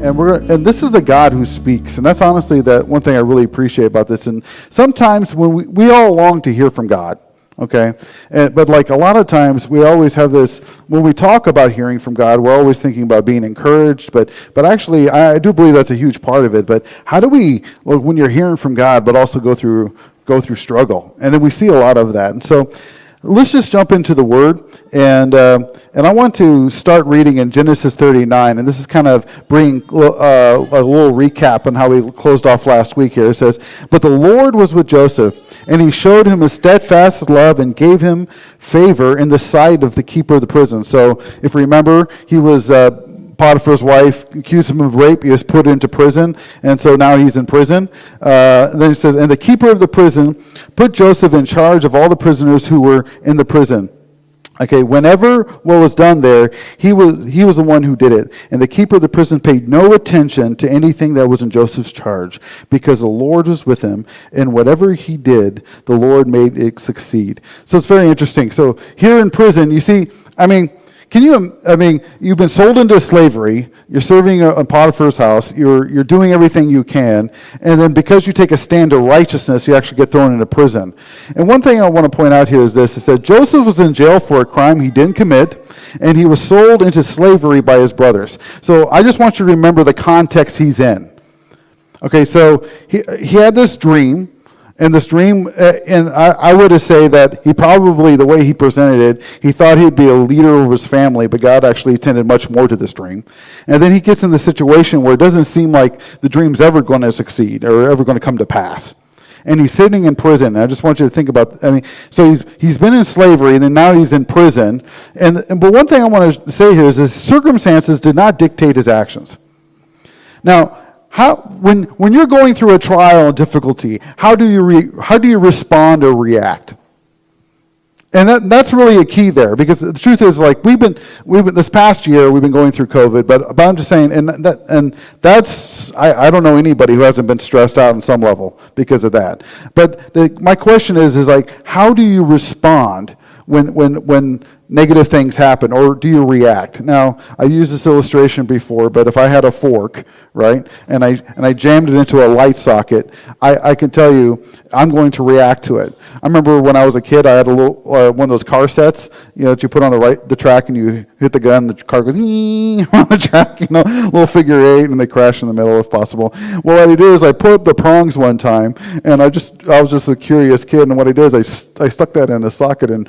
And this is the God who speaks, and that's honestly the one thing I really appreciate about this. And sometimes when we all long to hear from God, okay, but like a lot of times we always have this, when we talk about hearing from God, we're always thinking about being encouraged, but actually I do believe that's a huge part of it. But how do we, well, when you're hearing from God, but also go through struggle? And then we see a lot of that. And so let's just jump into the Word, and I want to start reading in Genesis 39, and this is kind of bringing a little recap on how we closed off last week here. It says, "But the Lord was with Joseph, and he showed him his steadfast love and gave him favor in the sight of the keeper of the prison." So if you remember, he was Potiphar's wife accused him of rape. He was put into prison, and so now he's in prison. Then it says, "And the keeper of the prison put Joseph in charge of all the prisoners who were in the prison." Okay, whenever what was done there, he was the one who did it. And the keeper of the prison paid no attention to anything that was in Joseph's charge, because the Lord was with him, and whatever he did, the Lord made it succeed. So it's very interesting. So here in prison, you see, you've been sold into slavery, you're serving in Potiphar's house, you're doing everything you can, and then because you take a stand to righteousness, you actually get thrown into prison. And one thing I want to point out here is this: it said Joseph was in jail for a crime he didn't commit, and he was sold into slavery by his brothers. So I just want you to remember the context he's in. Okay, so he had this dream. And this dream, and I would say that he probably, the way he presented it, he thought he'd be a leader of his family, but God actually intended much more to this dream. And then he gets in the situation where it doesn't seem like the dream's ever going to succeed or ever going to come to pass. And he's sitting in prison. And I just want you to think about, so he's been in slavery, and then now he's in prison. But one thing I want to say here is his circumstances did not dictate his actions. Now, when you're going through a trial and difficulty, how do you respond or react? And that's really a key there, because the truth is, like, we've been this past year we've been going through COVID, but I'm just saying, and that's I don't know anybody who hasn't been stressed out on some level because of that. But my question is like, how do you respond when negative things happen, or do you react? Now, I used this illustration before, but if I had a fork, right, and I jammed it into a light socket, I can tell you I'm going to react to it. I remember when I was a kid, I had a little one of those car sets, that you put on the track, and you hit the gun, the car goes on the track, little figure eight, and they crash in the middle if possible. Well, what I do is I put up the prongs one time, and I was just a curious kid, and what I did is I stuck that in the socket, and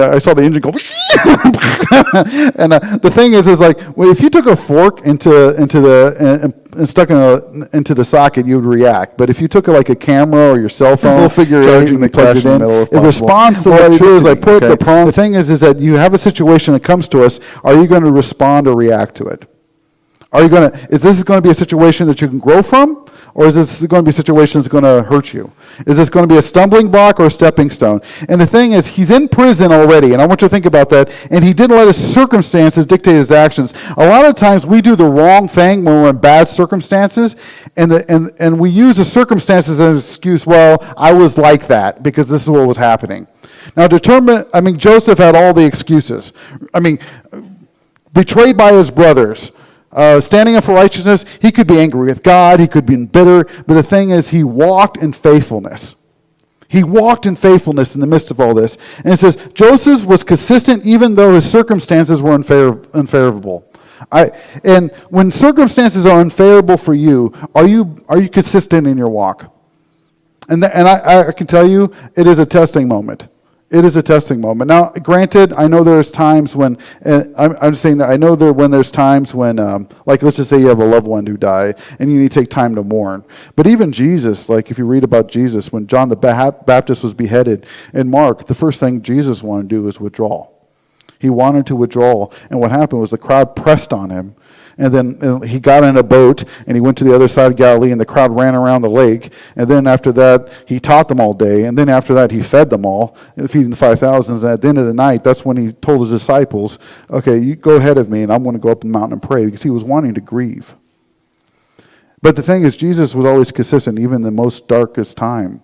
I saw the engine go. And the thing is like, well, if you took a fork and stuck into the socket, you would react. But if you took like a camera or your cell phone, charging the crash in the middle, it responds to what I do is I put the prong. The thing is that you have a situation that comes to us. Are you going to respond or react to it? Is this going to be a situation that you can grow from, or is this going to be a situation that's going to hurt you? Is this going to be a stumbling block or a stepping stone? And the thing is, he's in prison already, and I want you to think about that, and he didn't let his circumstances dictate his actions. A lot of times we do the wrong thing when we're in bad circumstances, and we use the circumstances as an excuse. Well, I was like that because this is what was happening. Now, Joseph had all the excuses. Betrayed by his brothers, standing up for righteousness, he could be angry with God, he could be bitter, but the thing is, he walked in faithfulness. He walked in faithfulness in the midst of all this. And it says, Joseph was consistent even though his circumstances were unfavorable. And when circumstances are unfavorable for you, are you consistent in your walk? And I can tell you, it is a testing moment. It is a testing moment. Now, granted, I know there's times when, I'm saying that I know when there's times when, like let's just say you have a loved one who died, and you need to take time to mourn. But even Jesus, like if you read about Jesus, when John the Baptist was beheaded in Mark, the first thing Jesus wanted to do was withdraw. He wanted to withdraw, and what happened was the crowd pressed on him, and then he got in a boat, and he went to the other side of Galilee, and the crowd ran around the lake, and then after that, he taught them all day, and then after that, he fed them all, feeding the 5,000, and at the end of the night, that's when he told his disciples, okay, you go ahead of me, and I'm going to go up the mountain and pray, because he was wanting to grieve. But the thing is, Jesus was always consistent, even in the most darkest time.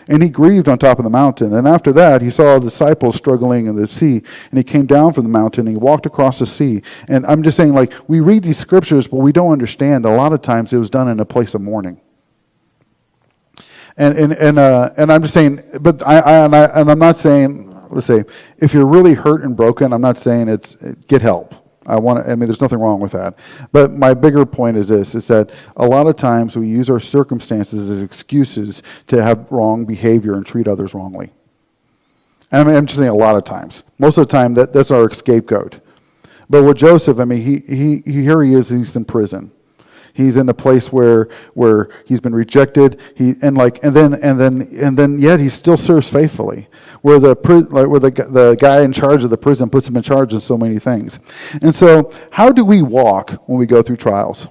And he grieved on top of the mountain. And after that, he saw the disciples struggling in the sea. And he came down from the mountain and he walked across the sea. And I'm just saying, like, we read these scriptures, but we don't understand. A lot of times it was done in a place of mourning. And I'm just saying, but I'm not saying, let's say, if you're really hurt and broken, I'm not saying get help. There's nothing wrong with that. But my bigger point is this, is that a lot of times we use our circumstances as excuses to have wrong behavior and treat others wrongly. I'm just saying a lot of times. Most of the time, that's our scapegoat. But with Joseph, here he is, he's in prison. He's in a place where he's been rejected. And then yet he still serves faithfully. Where the guy in charge of the prison puts him in charge of so many things. And so, how do we walk when we go through trials?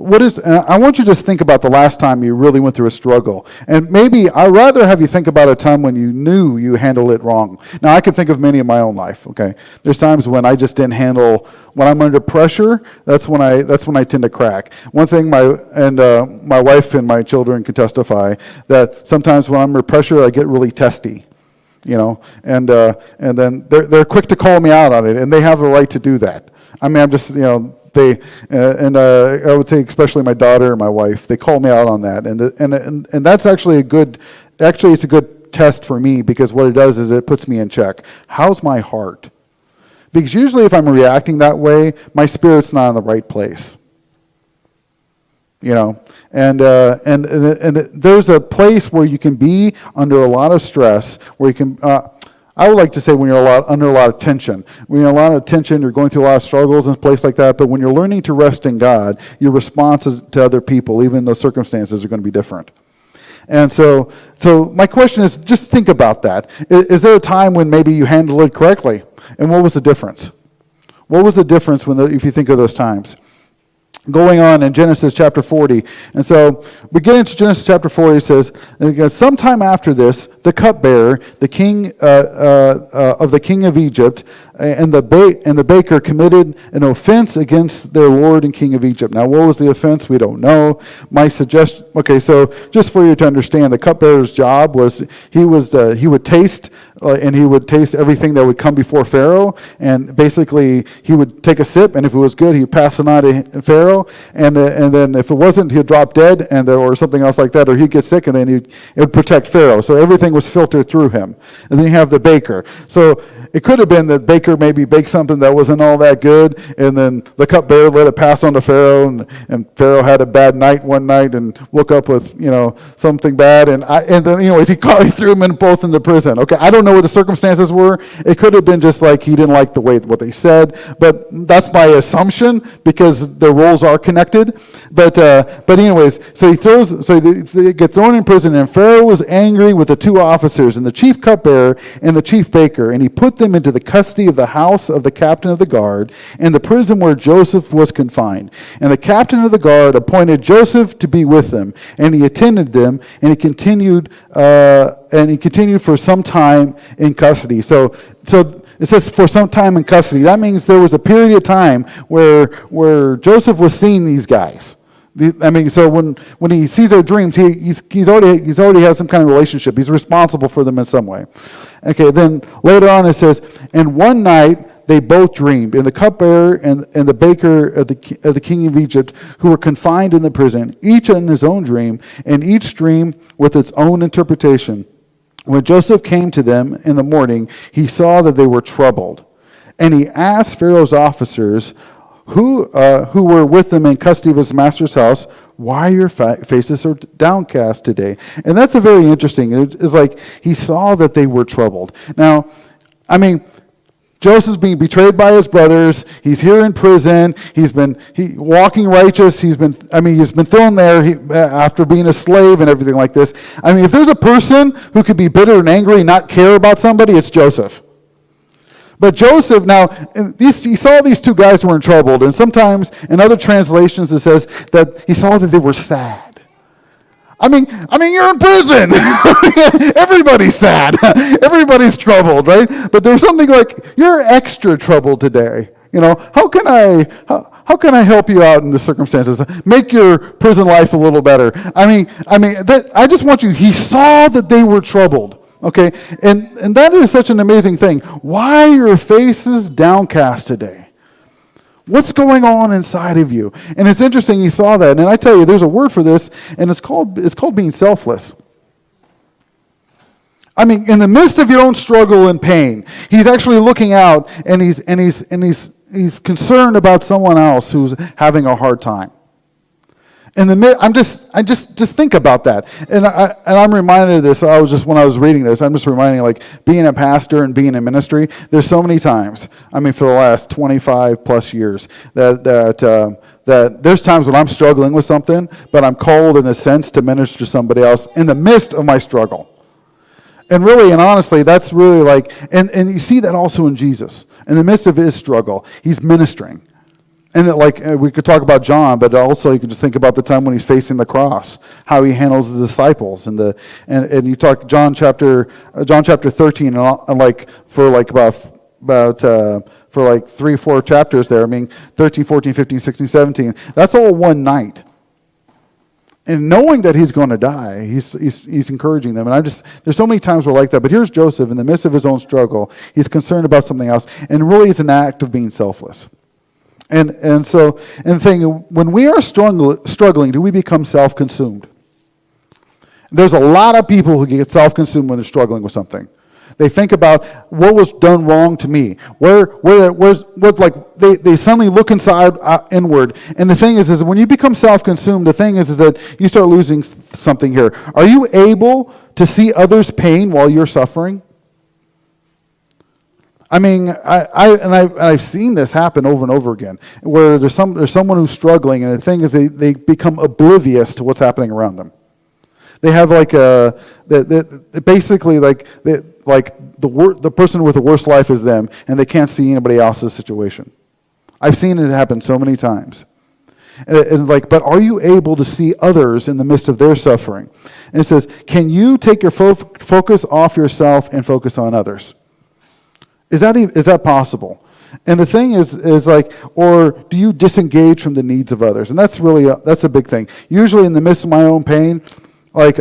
I want you to just think about the last time you really went through a struggle. And maybe I'd rather have you think about a time when you knew you handled it wrong. Now, I can think of many in my own life, okay? There's times when I just didn't handle, when I'm under pressure, that's when I tend to crack. One thing my wife and my children can testify, that sometimes when I'm under pressure, I get really testy. And then they're quick to call me out on it, and they have a right to do that. I'm just, I would say especially my daughter and my wife, they call me out on that, and that's actually it's a good test for me, because what it does is it puts me in check. How's my heart? Because usually if I'm reacting that way, my spirit's not in the right place. And there's a place where you can be under a lot of stress, where you can. I would like to say when you're under a lot of tension. When you're a lot of tension, you're going through a lot of struggles and a place like that. But when you're learning to rest in God, your responses to other people, even those circumstances, are going to be different. And so my question is, just think about that. Is there a time when maybe you handled it correctly? And what was the difference? What was the difference if you think of those times? Going on in Genesis chapter 40. And so we get into Genesis chapter 40, it says, sometime after this, the cupbearer, the king of the king of Egypt, and the baker committed an offense against their lord and king of Egypt. Now, what was the offense? We don't know. My suggestion, okay, so just for you to understand, the cupbearer's job was he would taste and he would taste everything that would come before Pharaoh, and basically he would take a sip, and if it was good, he'd pass it on to Pharaoh, and then if it wasn't, he'd drop dead, or something else like that, or he'd get sick, and then it would protect Pharaoh. So everything was filtered through him. And then you have the baker. So it could have been that baker maybe baked something that wasn't all that good, and then the cupbearer let it pass on to Pharaoh, and Pharaoh had a bad night one night and woke up with something bad, and then he threw them both into prison. Okay, I don't know what the circumstances were. It could have been just like he didn't like the way what they said, but that's my assumption because the roles are connected. But anyways, so they get thrown in prison, and Pharaoh was angry with the two officers and the chief cupbearer and the chief baker, and he put them into the custody of the house of the captain of the guard and the prison where Joseph was confined. And the captain of the guard appointed Joseph to be with them, and he attended them, and he continued for some time in custody. So it says for some time in custody. That means there was a period of time where Joseph was seeing these guys. So when he sees their dreams, he's already has some kind of relationship. He's responsible for them in some way. Okay, then later on it says, and one night they both dreamed, and the cupbearer and the baker of the king of Egypt, who were confined in the prison, each in his own dream, and each dream with its own interpretation. When Joseph came to them in the morning, he saw that they were troubled. And he asked Pharaoh's officers who were with them in custody of his master's house, why are your faces so downcast today? And that's a very interesting. It's like he saw that they were troubled. Now, Joseph's being betrayed by his brothers. He's here in prison. He's been walking righteous. He's been thrown there after being a slave and everything like this. If there's a person who could be bitter and angry and not care about somebody, it's Joseph. But Joseph, now, he saw these two guys were in trouble, and sometimes in other translations it says that he saw that they were sad. You're in prison. Everybody's sad. Everybody's troubled, right? But there's something like, you're extra troubled today. How can I help you out in the circumstances? Make your prison life a little better. I just want you, he saw that they were troubled. Okay? And that is such an amazing thing. Why are your faces downcast today? What's going on inside of you? And it's interesting he saw that. And I tell you, there's a word for this, and it's called being selfless. In the midst of your own struggle and pain, he's actually looking out, and he's concerned about someone else who's having a hard time. I just think about that, and I'm reminded of this. When I was reading this, I'm just reminding, like, being a pastor and being in ministry. There's so many times. For the last 25 plus years, that there's times when I'm struggling with something, but I'm called in a sense to minister to somebody else in the midst of my struggle. And really and honestly, that's really like, and you see that also in Jesus. In the midst of his struggle, he's ministering. And we could talk about John, but also you can just think about the time when he's facing the cross, how he handles the disciples, and you talk John chapter 13, for 3-4 chapters there. 13, 14, 15, 16, 17. That's all one night. And knowing that he's going to die, he's encouraging them. And there's so many times we're like that. But here's Joseph in the midst of his own struggle. He's concerned about something else. And really it's an act of being selfless. And the thing, when we are struggling, do we become self-consumed? There's a lot of people who get self-consumed when they're struggling with something. They think about what was done wrong to me. They suddenly look inward. And the thing is when you become self-consumed, the thing is that you start losing something here. Are you able to see others' pain while you're suffering? I've seen this happen over and over again, where there's someone who's struggling, and the thing is they become oblivious to what's happening around them. They have the person with the worst life is them, and they can't see anybody else's situation. I've seen it happen so many times. But are you able to see others in the midst of their suffering? And it says, can you take your focus off yourself and focus on others? Is that possible? And the thing is or do you disengage from the needs of others? And that's really that's a big thing. Usually in the midst of my own pain, this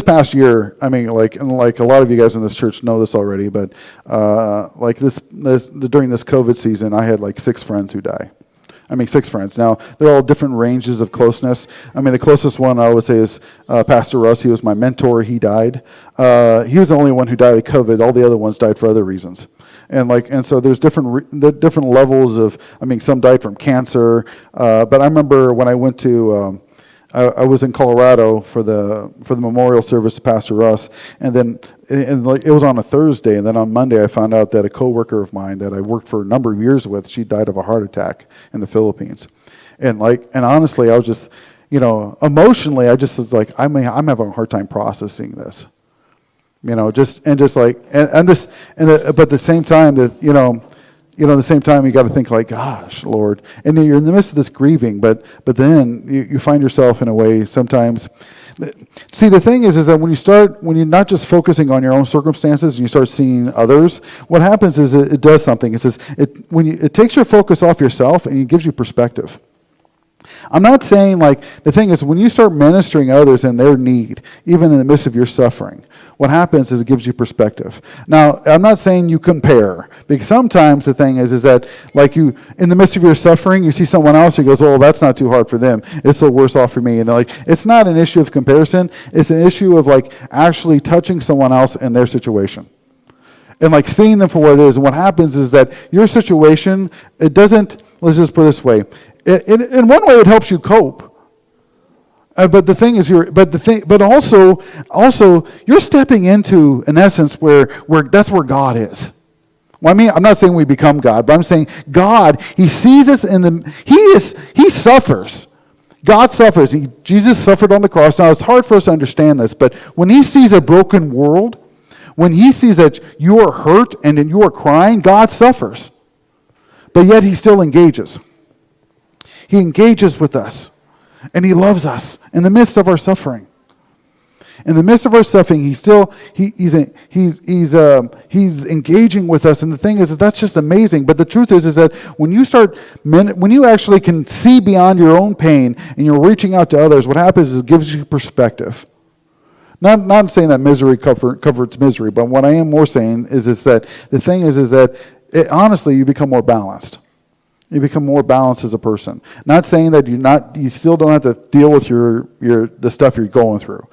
past year, and a lot of you guys in this church know this already, but during this COVID season, I had 6 friends who die. 6 friends. Now, they're all different ranges of closeness. The closest one I would say is Pastor Russ. He was my mentor. He died. He was the only one who died of COVID. All the other ones died for other reasons. And so there's different levels of, some died from cancer. But I remember when I went to, I was in Colorado for the memorial service to Pastor Russ, and then it was on a Thursday, and then on Monday I found out that a coworker of mine that I worked for a number of years with, she died of a heart attack in the Philippines, and honestly, I was just, emotionally, I just was like, I'm having a hard time processing this, but at the same time that at the same time, you got to think gosh, Lord. And you're in the midst of this grieving, but then you find yourself in a way sometimes. See, the thing is that when you're not just focusing on your own circumstances and you start seeing others, what happens is it does something. It takes your focus off yourself and it gives you perspective. I'm not saying the thing is when you start ministering others in their need, even in the midst of your suffering, what happens is it gives you perspective. Now, I'm not saying you compare, because sometimes the thing is that you, in the midst of your suffering, you see someone else who goes, oh, that's not too hard for them. It's so worse off for me. And it's not an issue of comparison. It's an issue of actually touching someone else in their situation. And seeing them for what it is. And what happens is that your situation, it doesn't, let's just put it this way, in one way it helps you cope. But the thing is, but also you're stepping into, in essence, where that's where God is. Well, I'm not saying we become God, but I'm saying God, He sees us He suffers. God suffers. Jesus suffered on the cross. Now, it's hard for us to understand this, but when He sees a broken world, when He sees that you are hurt and you are crying, God suffers. But yet He still engages. He engages with us. And He loves us in the midst of our suffering. In the midst of our suffering, he's engaging with us. And the thing is that's just amazing. But the truth is that when you actually can see beyond your own pain and you're reaching out to others, what happens is it gives you perspective. Not saying that misery covers misery, but what I am more saying is that the thing is that honestly, you become more balanced. You become more balanced as a person. Not saying that you still don't have to deal with the stuff you're going through.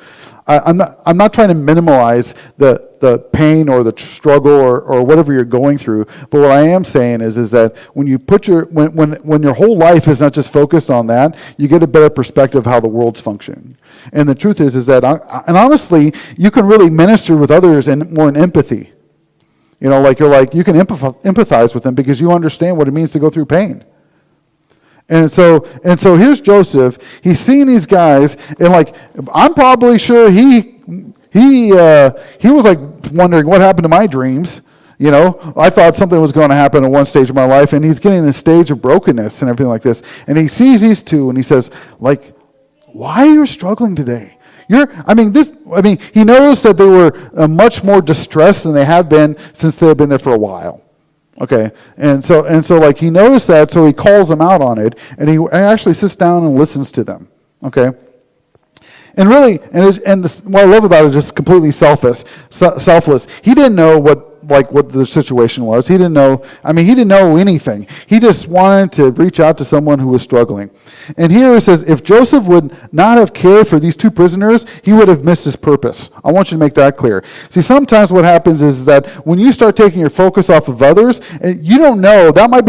I'm not trying to minimize the pain or the struggle or whatever you're going through. But what I am saying is that when you put when your whole life is not just focused on that, you get a better perspective of how the world's functioning. And the truth is that, and honestly, you can really minister with others and more in empathy. You know, you can empathize with them because you understand what it means to go through pain. And so here's Joseph. He's seeing these guys, and I'm probably sure he was wondering what happened to my dreams. You know, I thought something was going to happen at one stage of my life, and he's getting this stage of brokenness and everything like this. And he sees these two, and he says, why are you struggling today? He noticed that they were much more distressed than they have been since they have been there for a while. Okay, and so he noticed that, so he calls them out on it, and he actually sits down and listens to them. Okay, and really, what I love about it is just completely selfless. He didn't know what the situation was. He didn't know. He didn't know anything. He just wanted to reach out to someone who was struggling. And here it says, if Joseph would not have cared for these two prisoners, he would have missed his purpose. I want you to make that clear. See, sometimes what happens is that when you start taking your focus off of others, you don't know, that might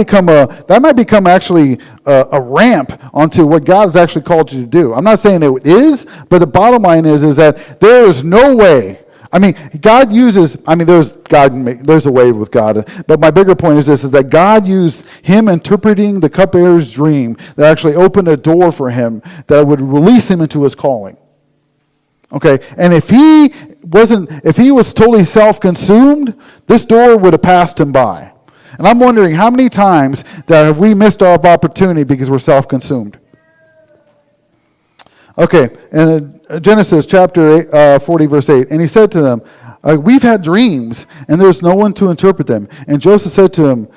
become actually a ramp onto what God has actually called you to do. I'm not saying it is, but the bottom line is that there is no way. God uses, there's a way with God, but my bigger point is this, is that God used him interpreting the cupbearer's dream that actually opened a door for him that would release him into his calling. Okay, and if he was totally self-consumed, this door would have passed him by. And I'm wondering how many times that have we missed our opportunity because we're self-consumed. Okay, and Genesis chapter 40, verse 8, and he said to them, we've had dreams, and there's no one to interpret them. And Joseph said to him,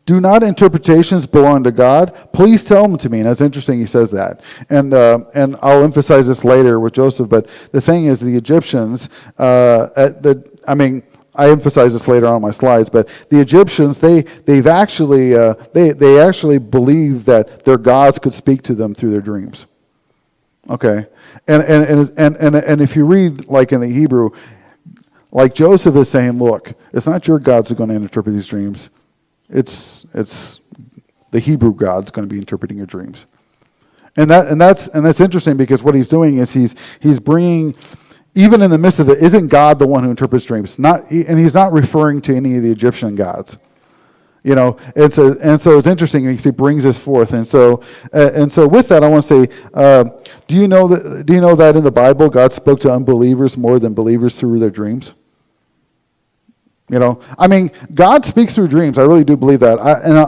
do not interpretations belong to God? Please tell them to me. And that's interesting he says that. And I'll emphasize this later with Joseph, but the thing is the Egyptians, I emphasize this later on my slides, but the Egyptians, they actually believed that their gods could speak to them through their dreams. Okay, and if you read in the Hebrew, Joseph is saying, look, it's not your gods that are going to interpret these dreams. It's the Hebrew God's going to be interpreting your dreams, and that's interesting because what he's doing is he's bringing, even in the midst of it, isn't God the one who interprets dreams? And he's not referring to any of the Egyptian gods. You know, and so it's interesting. He brings this forth, and so with that, I want to say, do you know that in the Bible God spoke to unbelievers more than believers through their dreams? You know, God speaks through dreams. I really do believe that.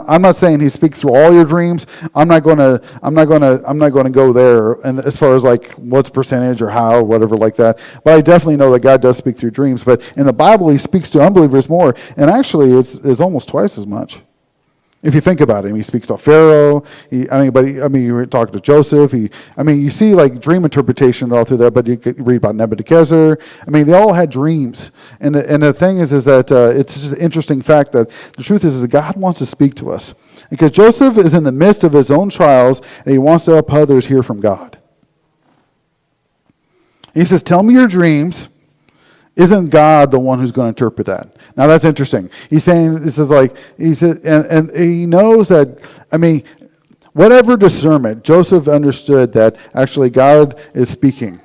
I'm not saying He speaks through all your dreams. I'm not going to go there. And as far as what's percentage or how or whatever like that. But I definitely know that God does speak through dreams. But in the Bible, He speaks to unbelievers more, and actually, it's almost twice as much. If you think about it, he speaks to Pharaoh. You were talking to Joseph. You see dream interpretation all through there. But you could read about Nebuchadnezzar. They all had dreams. And the thing is that it's just an interesting fact that the truth is that God wants to speak to us because Joseph is in the midst of his own trials and he wants to help others hear from God. He says, "Tell me your dreams." Isn't God the one who's going to interpret that? Now that's interesting. He's saying this is and he knows that. Whatever discernment, Joseph understood that actually God is speaking,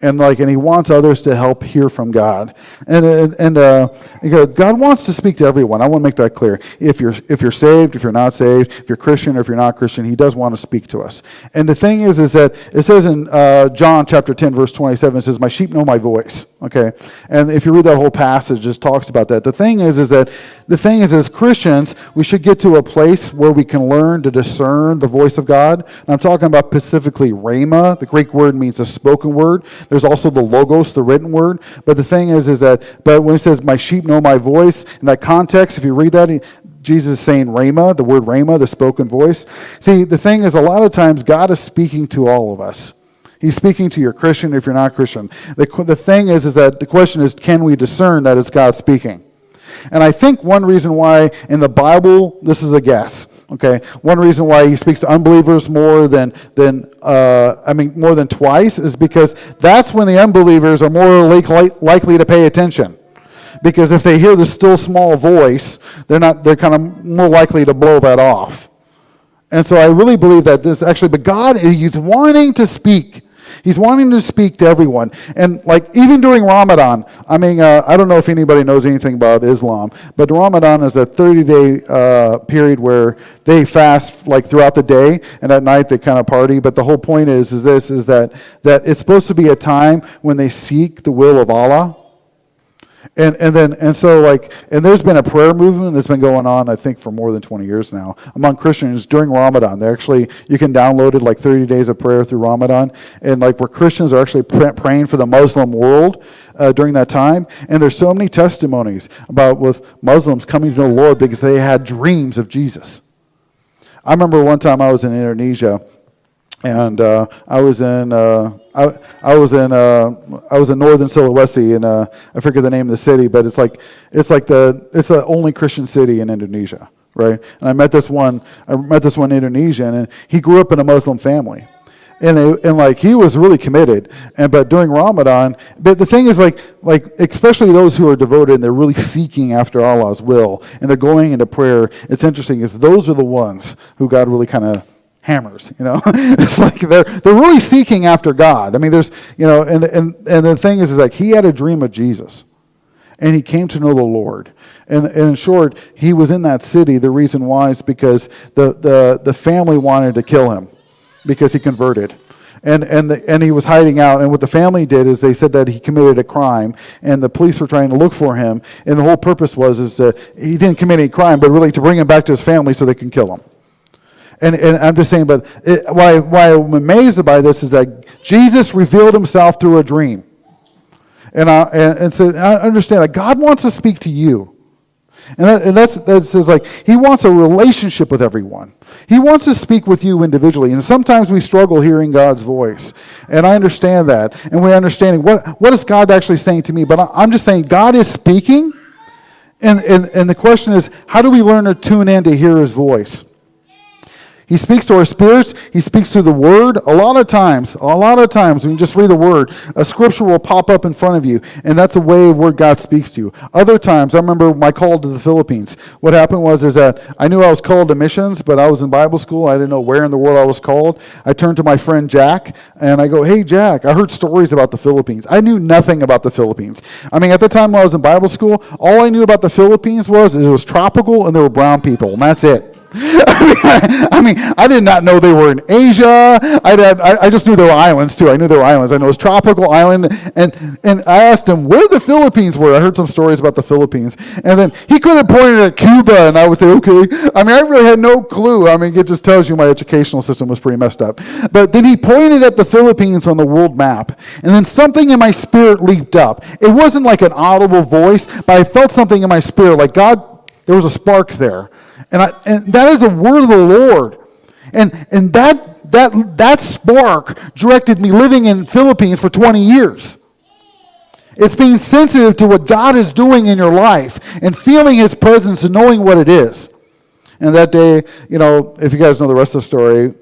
and he wants others to help hear from God, and God wants to speak to everyone. I want to make that clear. If you're saved, if you're not saved, if you're Christian or if you're not Christian, He does want to speak to us. And the thing is that it says in John chapter 10 verse 27, it says, "My sheep know my voice." Okay, and if you read that whole passage, it just talks about that. The thing is that as Christians, we should get to a place where we can learn to discern the voice of God. And I'm talking about specifically rhema. The Greek word means a spoken word. There's also the logos, the written word. But the thing is that, but when he says, my sheep know my voice, in that context, if you read that, Jesus is saying rhema, the word rhema, the spoken voice. See, the thing is, a lot of times God is speaking to all of us. He's speaking to your Christian if you're not Christian. The thing is that the question is, can we discern that it's God speaking? And I think one reason why in the Bible, this is a guess, okay? One reason why he speaks to unbelievers more than twice is because that's when the unbelievers are more likely to pay attention. Because if they hear the still small voice, they're kind of more likely to blow that off. And so I really believe that this actually, but God, he's wanting to speak. He's wanting to speak to everyone. And like even during Ramadan, I don't know if anybody knows anything about Islam, but Ramadan is a 30-day period where they fast like throughout the day, and at night they kind of party. But the whole point is that it's supposed to be a time when they seek the will of Allah. And so there's been a prayer movement that's been going on, I think, for more than 20 years now among Christians during Ramadan. You can download it, like 30 days of prayer through Ramadan, and like where Christians are actually praying for the Muslim world during that time. And there's so many testimonies about with Muslims coming to know the Lord because they had dreams of Jesus. I remember one time I was in Indonesia, and I was in northern Sulawesi, and I forget the name of the city, but it's the only Christian city in Indonesia, right? And I met this one Indonesian, and he grew up in a Muslim family. And he was really committed, but during Ramadan, but the thing is like especially those who are devoted and they're really seeking after Allah's will and they're going into prayer. It's interesting is those are the ones who God really kind of hammers. It's like they're really seeking after God. I mean, there's and the thing is like he had a dream of Jesus, and he came to know the Lord. And in short, he was in that city. The reason why is because the family wanted to kill him, because he converted, and he was hiding out. And what the family did is they said that he committed a crime, and the police were trying to look for him. And the whole purpose was he didn't commit any crime, but really to bring him back to his family so they can kill him. And I'm just saying, but why I'm amazed by this is that Jesus revealed himself through a dream, and so I understand that God wants to speak to you. And that says like he wants a relationship with everyone. He wants to speak with you individually. And sometimes we struggle hearing God's voice. And I understand that. And we're understanding what is God actually saying to me. But I'm just saying God is speaking. And the question is, how do we learn to tune in to hear his voice? He speaks to our spirits. He speaks through the Word. A lot of times, when you just read the Word, a scripture will pop up in front of you, and that's a way where God speaks to you. Other times, I remember my call to the Philippines. What happened was that I knew I was called to missions, but I was in Bible school. I didn't know where in the world I was called. I turned to my friend Jack, and I go, "Hey, Jack, I heard stories about the Philippines." I knew nothing about the Philippines. I mean, at the time when I was in Bible school, all I knew about the Philippines was it was tropical and there were brown people, and that's it. I did not know they were in Asia. I just knew there were islands too. I knew there were islands. I know it was tropical island, and I asked him where the Philippines were. I heard some stories about the Philippines, and then he could have pointed at Cuba, and I would say, okay. I really had no clue. It just tells you my educational system was pretty messed up. But then he pointed at the Philippines on the world map, and then something in my spirit leaped up. It wasn't like an audible voice, but I felt something in my spirit, like God. There was a spark there. And that is a word of the Lord. And that spark directed me living in Philippines for 20 years. It's being sensitive to what God is doing in your life and feeling his presence and knowing what it is. And that day, if you guys know the rest of the story,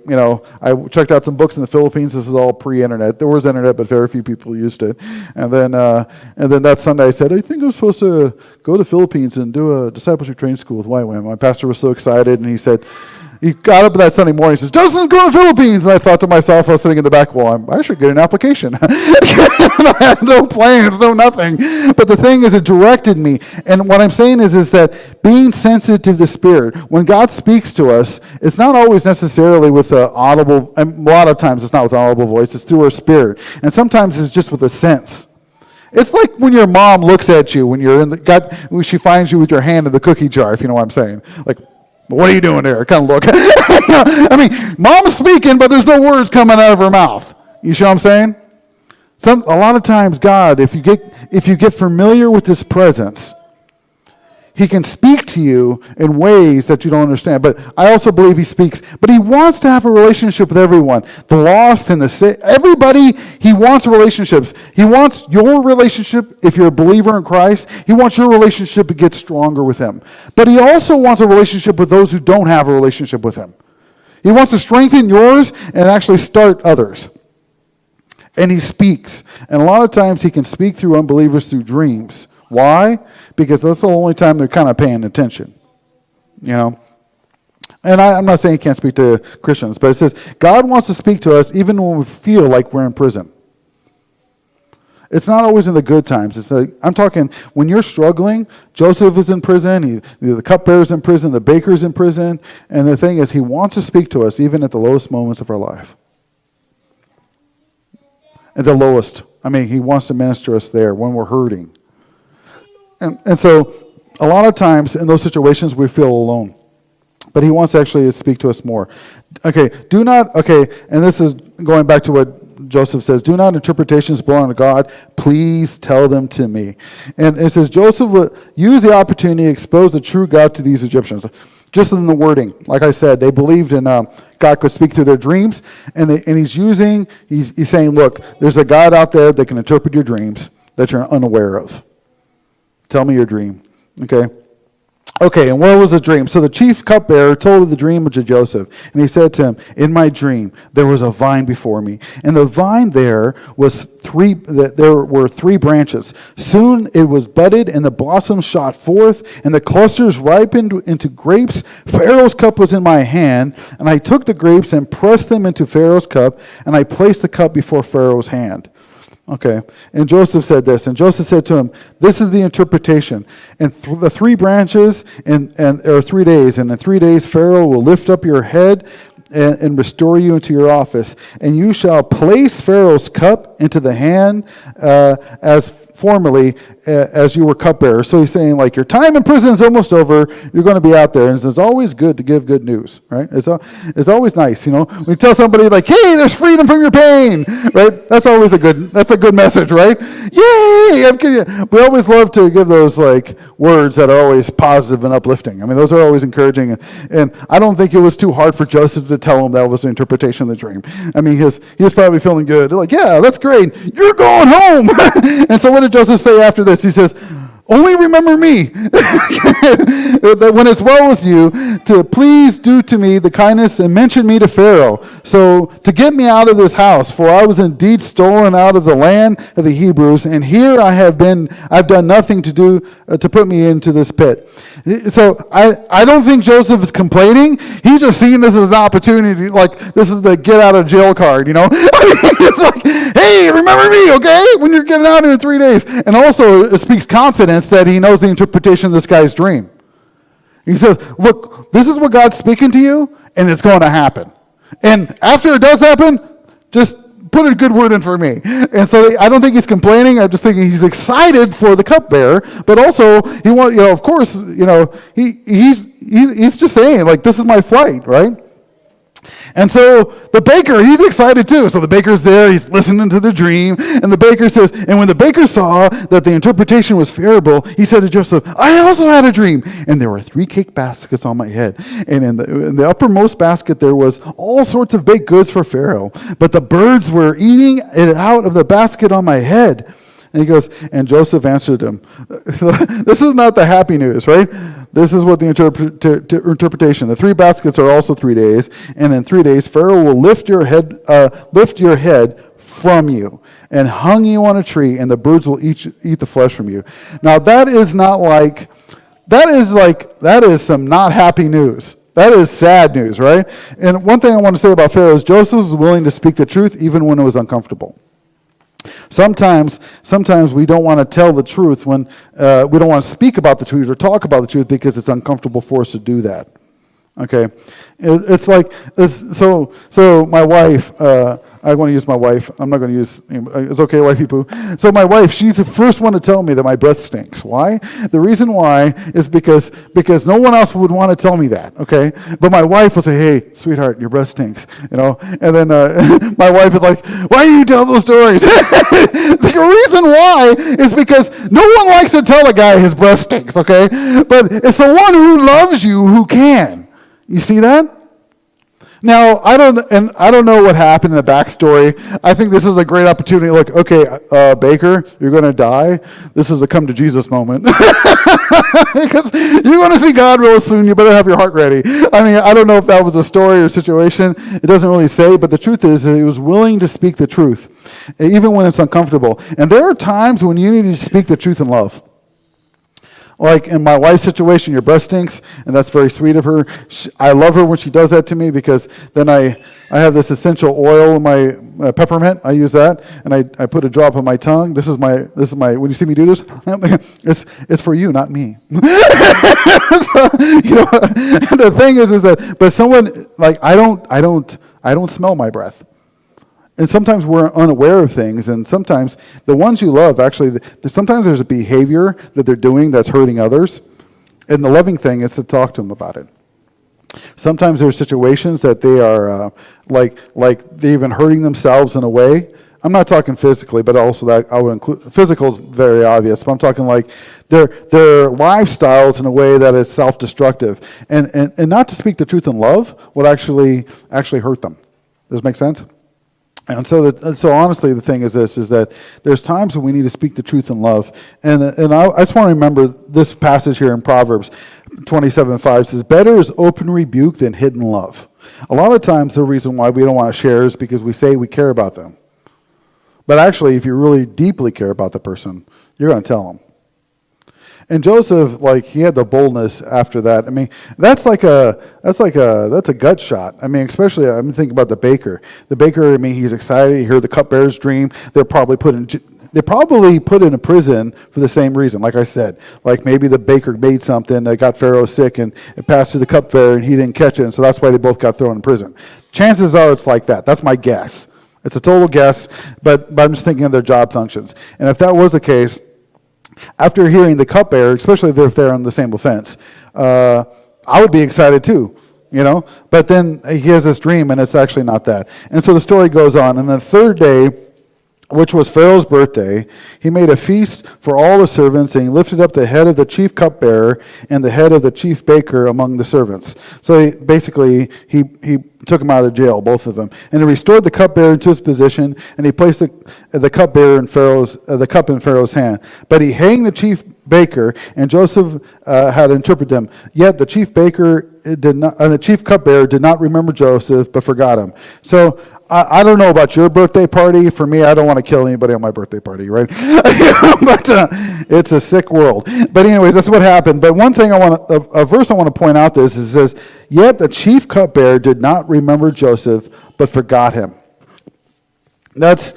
I checked out some books in the Philippines. This is all pre-internet. There was internet, but very few people used it. And then that Sunday I said, I think I'm supposed to go to the Philippines and do a discipleship training school with YWAM. My pastor was so excited, and he said, he got up that Sunday morning, he says, Dustin's going to the Philippines. And I thought to myself, I was sitting in the back, well, I should get an application. I had no plans, no nothing. But the thing is, it directed me. And what I'm saying is that being sensitive to the Spirit, when God speaks to us, it's not always necessarily with an audible, a lot of times it's not with an audible voice, it's through our spirit. And sometimes it's just with a sense. It's like when your mom looks at you when you're when she finds you with your hand in the cookie jar, if you know what I'm saying. Like, what are you doing there? Kind of look. Mom's speaking, but there's no words coming out of her mouth. You see what I'm saying? A lot of times God, if you get familiar with his presence, he can speak to you in ways that you don't understand. But I also believe he speaks. But he wants to have a relationship with everyone. The lost and the sick. Everybody, he wants relationships. He wants your relationship, if you're a believer in Christ, he wants your relationship to get stronger with him. But he also wants a relationship with those who don't have a relationship with him. He wants to strengthen yours and actually start others. And he speaks. And a lot of times he can speak through unbelievers through dreams. Why? Because that's the only time they're kind of paying attention. And I'm not saying he can't speak to Christians, but it says God wants to speak to us even when we feel like we're in prison. It's not always in the good times. I'm talking when you're struggling. Joseph is in prison. The cupbearer's in prison. The baker's in prison. And the thing is, he wants to speak to us even at the lowest moments of our life. At the lowest. He wants to minister us there when we're hurting. And so a lot of times in those situations we feel alone. But he wants actually to speak to us more. And this is going back to what Joseph says, do not interpretations belong to God, please tell them to me. And it says Joseph would use the opportunity to expose the true God to these Egyptians. Just in the wording, like I said, they believed in God could speak through their dreams, and he's saying, look, there's a God out there that can interpret your dreams that you're unaware of. Tell me your dream. Okay, and what was the dream? So the chief cupbearer told the dream to Joseph, and he said to him, in my dream there was a vine before me, and the vine there were three branches. Soon it was budded, and the blossoms shot forth, and the clusters ripened into grapes. Pharaoh's cup was in my hand, and I took the grapes and pressed them into Pharaoh's cup, and I placed the cup before Pharaoh's hand. Okay, and Joseph said this, and Joseph said to him, this is the interpretation. And the three branches or 3 days, and in 3 days Pharaoh will lift up your head and restore you into your office. And you shall place Pharaoh's cup into the hand as formerly as you were cupbearer. So he's saying, like, your time in prison is almost over. You're going to be out there. And it's always good to give good news, right? It's always nice, When you tell somebody, like, hey, there's freedom from your pain, right? That's a good message, right? Yay! I'm kidding. We always love to give those, like, words that are always positive and uplifting. Those are always encouraging. And I don't think it was too hard for Joseph to tell him that was the interpretation of the dream. He was probably feeling good. They're like, yeah, that's great. You're going home. And so what did Joseph say after this? He says, only remember me, that when it's well with you, to please do to me the kindness and mention me to Pharaoh, so to get me out of this house, for I was indeed stolen out of the land of the Hebrews, and here I've done nothing to do to put me into this pit. So I don't think Joseph is complaining. He's just seeing this as an opportunity, like this is the get out of jail card, It's like, hey, remember me, okay? When you're getting out in 3 days. And also it speaks confidence that he knows the interpretation of this guy's dream. He says, look, this is what God's speaking to you, and it's going to happen. And after it does happen, just put a good word in for me. And so I don't think he's complaining. I'm just thinking he's excited for the cupbearer, but also he wants, of course, he's just saying, like, this is my flight, right? And so the baker, he's excited too. So the baker's there, he's listening to the dream, and the baker says, and when the baker saw that the interpretation was favorable, he said to Joseph, I also had a dream, and there were 3 cake baskets on my head. And in the uppermost basket there was all sorts of baked goods for Pharaoh, but the birds were eating it out of the basket on my head. And he goes, and Joseph answered him, this is not the happy news, right? This is what the interpretation. The 3 baskets are also 3 days, and in 3 days Pharaoh will lift your head from you and hung you on a tree, and the birds will eat the flesh from you. Now that is some not happy news. That is sad news, right? And one thing I want to say about Pharaoh is Joseph was willing to speak the truth even when it was uncomfortable. Sometimes we don't want to tell the truth when we don't want to speak about the truth or talk about the truth because it's uncomfortable for us to do that. Okay, so my wife. I want to use my wife. I'm not going to use. It's okay, wifey poo. So my wife, she's the first one to tell me that my breath stinks. Why? The reason why is because no one else would want to tell me that. Okay, but my wife will say, "Hey, sweetheart, your breath stinks." And then my wife is like, "Why do you tell those stories?" The reason why is because no one likes to tell a guy his breath stinks. Okay, but it's the one who loves you who can. You see that? Now, I don't know what happened in the backstory. I think this is a great opportunity. Like, okay, Baker, you're going to die. This is a come to Jesus moment. Because you're going to see God real soon. You better have your heart ready. I mean, I don't know if that was a story or situation. It doesn't really say, but the truth is that he was willing to speak the truth, even when it's uncomfortable. And there are times when you need to speak the truth in love. Like in my wife's situation, your breath stinks, and that's very sweet of her. I love her when she does that to me, because then I have this essential oil in my peppermint. I use that, and I put a drop on my tongue. This is my. When you see me do this, it's for you, not me. So, the thing is that, but someone like I don't smell my breath. And sometimes we're unaware of things, and sometimes the ones you love, actually, sometimes there's a behavior that they're doing that's hurting others, and the loving thing is to talk to them about it. Sometimes there's situations that they are like they're even hurting themselves in a way. I'm not talking physically, but also that I would include physical is very obvious. But I'm talking like their lifestyles in a way that is self-destructive, and not to speak the truth in love would actually hurt them. Does it make sense? And so honestly, the thing is this, is that there's times when we need to speak the truth in love. And I just want to remember this passage here in Proverbs 27:5 says, "Better is open rebuke than hidden love." A lot of times the reason why we don't want to share is because we say we care about them. But actually, if you really deeply care about the person, you're going to tell them. And Joseph, he had the boldness after that. I mean, that's a gut shot. I mean, especially I'm thinking about the baker. The baker, I mean, he's excited. He heard the cupbearer's dream. They're probably put in a prison for the same reason. Like I said, like maybe the baker made something that got Pharaoh sick, and it passed to the cupbearer, and he didn't catch it, and so that's why they both got thrown in prison. Chances are it's like that. That's my guess. It's a total guess, but I'm just thinking of their job functions. And if that was the case, after hearing the cupbearer, especially if they're on the same offense, I would be excited too, But then he has this dream, and it's actually not that. And so the story goes on. And the third day, which was Pharaoh's birthday, he made a feast for all the servants, and he lifted up the head of the chief cupbearer and the head of the chief baker among the servants. So he took him out of jail, both of them. And he restored the cupbearer into his position, and he placed the cupbearer in the cup in Pharaoh's hand. But he hanged the chief baker, and Joseph had interpreted them. Yet the chief baker the chief cupbearer did not remember Joseph, but forgot him. So I don't know about your birthday party. For me, I don't want to kill anybody on my birthday party, right? But it's a sick world. But anyways, that's what happened. But one thing a verse I want to point out this is it says, "Yet the chief cupbearer did not remember Joseph, but forgot him." That's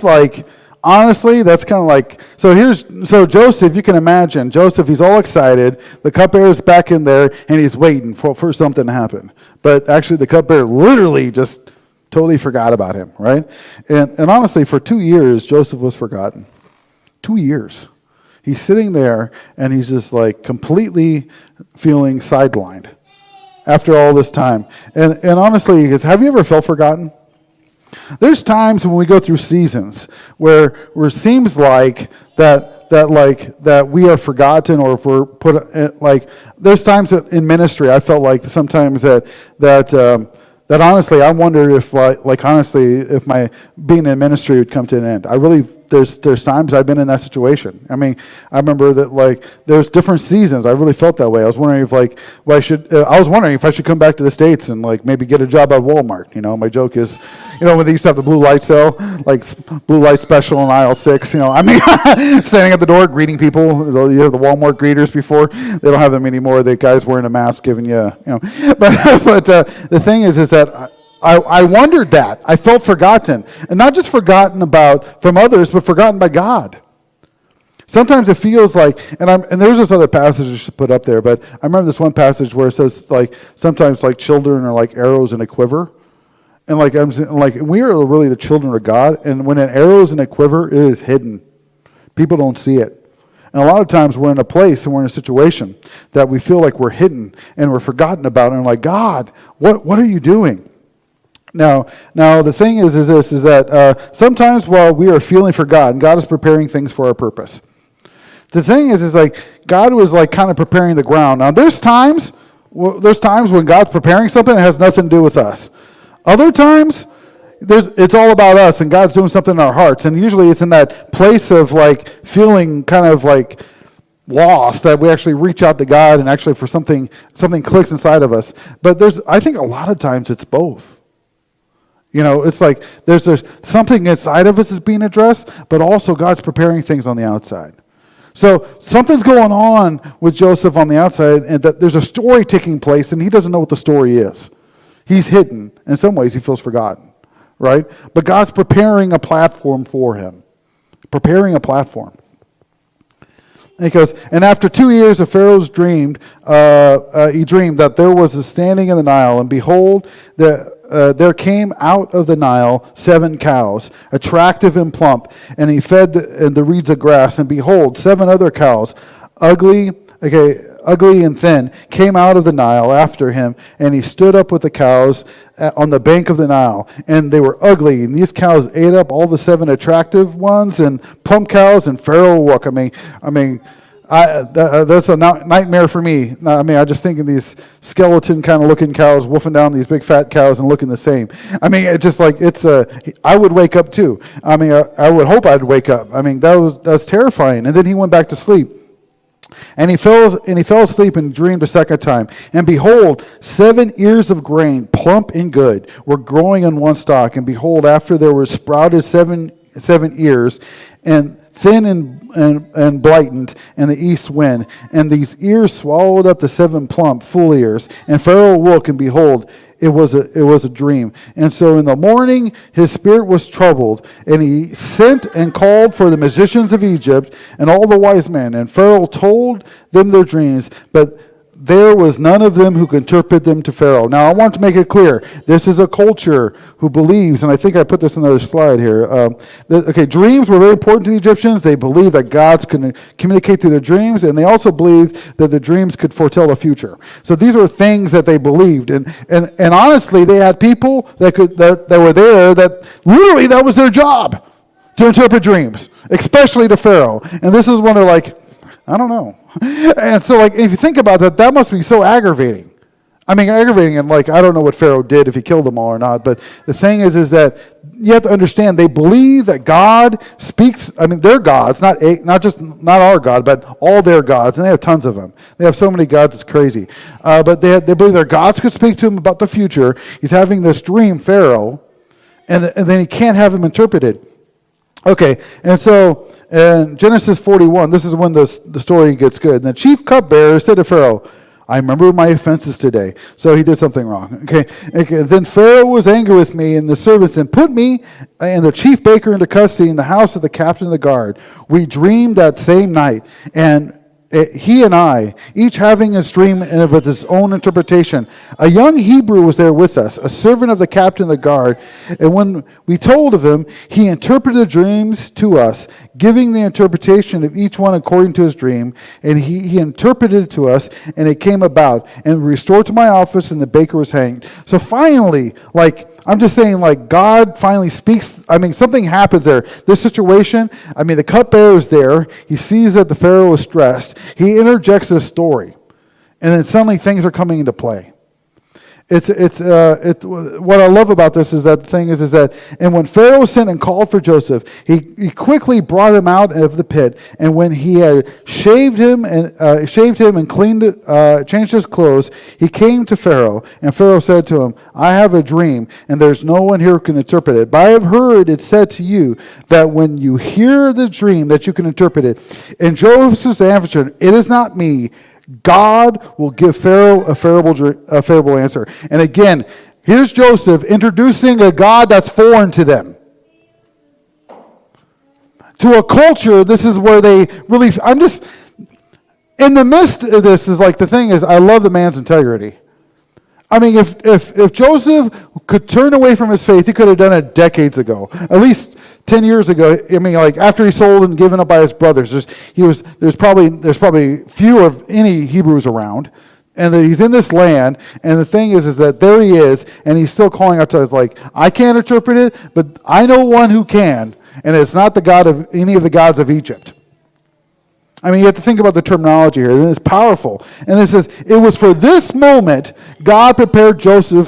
like, honestly, that's kind of like, so Joseph, you can imagine, Joseph, he's all excited. The cupbearer's back in there, and he's waiting for something to happen. But actually, the cupbearer literally just totally forgot about him, right? And honestly, for 2 years, Joseph was forgotten. 2 years. He's sitting there, and he's just like completely feeling sidelined after all this time. And honestly, have you ever felt forgotten? There's times when we go through seasons where it seems like that we are forgotten, or if we're put like. There's times that in ministry I felt like sometimes that honestly I wondered if honestly if my being in ministry would come to an end. I really there's times I've been in that situation. I mean, I remember that there's different seasons. I really felt that way. I was wondering if I was wondering if I should come back to the States and maybe get a job at Walmart. My joke is, when they used to have the blue light sale, blue light special in aisle 6. Standing at the door greeting people. You have the Walmart greeters before. They don't have them anymore. The guys wearing a mask giving you. But the thing is that. I wondered that. I felt forgotten. And not just forgotten from others, but forgotten by God. Sometimes it feels like, and there's this other passage I should put up there, but I remember this one passage where it says like sometimes like children are like arrows in a quiver, and like we are really the children of God, and when an arrow's in a quiver, it is hidden. People don't see it. And a lot of times we're in a place and we're in a situation that we feel like we're hidden and we're forgotten about, and like, God, what are you doing? Now the thing is that sometimes while we are feeling forgotten, God is preparing things for our purpose. The thing is like God was like kind of preparing the ground. Now there's times when God's preparing something that has nothing to do with us. Other times, it's all about us, and God's doing something in our hearts. And usually it's in that place of like feeling kind of like lost that we actually reach out to God, and actually for something clicks inside of us. But I think a lot of times it's both. It's like there's something inside of us is being addressed, but also God's preparing things on the outside. So something's going on with Joseph on the outside, and that there's a story taking place, and he doesn't know what the story is. He's hidden. In some ways, he feels forgotten, right? But God's preparing a platform for him. Preparing a platform. And he goes, and after 2 years of Pharaoh's dreamed, he dreamed that there was a standing in the Nile, and behold, there came out of the Nile 7 cows, attractive and plump, and he fed the reeds of grass, and behold, 7 other cows, ugly and thin, came out of the Nile after him, and he stood up with the cows on the bank of the Nile, and they were ugly, and these cows ate up all the 7 attractive ones, and plump cows, and Pharaoh woke. That's a nightmare for me. I just think of these skeleton kind of looking cows wolfing down these big fat cows and looking the same. It's just like I would wake up too. I would hope I'd wake up. That was terrifying. And then he went back to sleep. And he fell asleep and dreamed a second time. And behold, 7 ears of grain, plump and good, were growing on one stalk. And behold, after there were sprouted seven ears, and thin and blighted, and the east wind. And these ears swallowed up the 7 plump, full ears. And Pharaoh awoke, and behold, it was a dream. And so in the morning his spirit was troubled, and he sent and called for the magicians of Egypt and all the wise men. And Pharaoh told them their dreams, but there was none of them who could interpret them to Pharaoh. Now, I want to make it clear, this is a culture who believes, and I think I put this in another slide here. Dreams were very important to the Egyptians. They believed that gods could communicate through their dreams, and they also believed that the dreams could foretell the future. So these were things that they believed, and honestly, they had people that were there that literally that was their job, to interpret dreams, especially to Pharaoh. And this is when they're like, I don't know. And so, if you think about that, that must be so aggravating. Aggravating, and I don't know what Pharaoh did, if he killed them all or not. But the thing is that you have to understand, they believe that God speaks. Their gods, not our God, but all their gods, and they have tons of them. They have so many gods, it's crazy. But they believe their gods could speak to him about the future. He's having this dream, Pharaoh, and then he can't have him interpreted. Okay, and so in Genesis 41, this is when the story gets good. And the chief cupbearer said to Pharaoh, I remember my offenses today. So he did something wrong. Okay. Then Pharaoh was angry with me and the servants, and put me and the chief baker into custody in the house of the captain of the guard. We dreamed that same night, and he and I, each having his dream with his own interpretation. A young Hebrew was there with us, a servant of the captain of the guard. And when we told of him, he interpreted the dreams to us, giving the interpretation of each one according to his dream. And he interpreted it to us, and it came about. And restored to my office, and the baker was hanged. So finally, I'm just saying, God finally speaks. Something happens there. This situation, the cupbearer is there. He sees that the Pharaoh is stressed. He interjects this story. And then suddenly things are coming into play. What I love about this is that the thing is that, and when Pharaoh sent and called for Joseph, he quickly brought him out of the pit. And when he had shaved him and changed his clothes, he came to Pharaoh. And Pharaoh said to him, I have a dream, and there's no one here who can interpret it. But I have heard it said to you that when you hear the dream, that you can interpret it. And Joseph answered, it is not me. God will give Pharaoh a favorable answer. And again, here's Joseph introducing a God that's foreign to them. To a culture, this is where they really, in the midst of this is like, the thing is, I love the man's integrity. I mean, if Joseph could turn away from his faith, he could have done it decades ago. At least 10 years ago. I mean, like after he sold and given up by his brothers, there's probably few of any Hebrews around, and that he's in this land. And the thing is that there he is, and he's still calling out to us like, I can't interpret it, but I know one who can, and it's not the God of any of the gods of Egypt. I mean, you have to think about the terminology here, and it's powerful. And it says, it was for this moment God prepared Joseph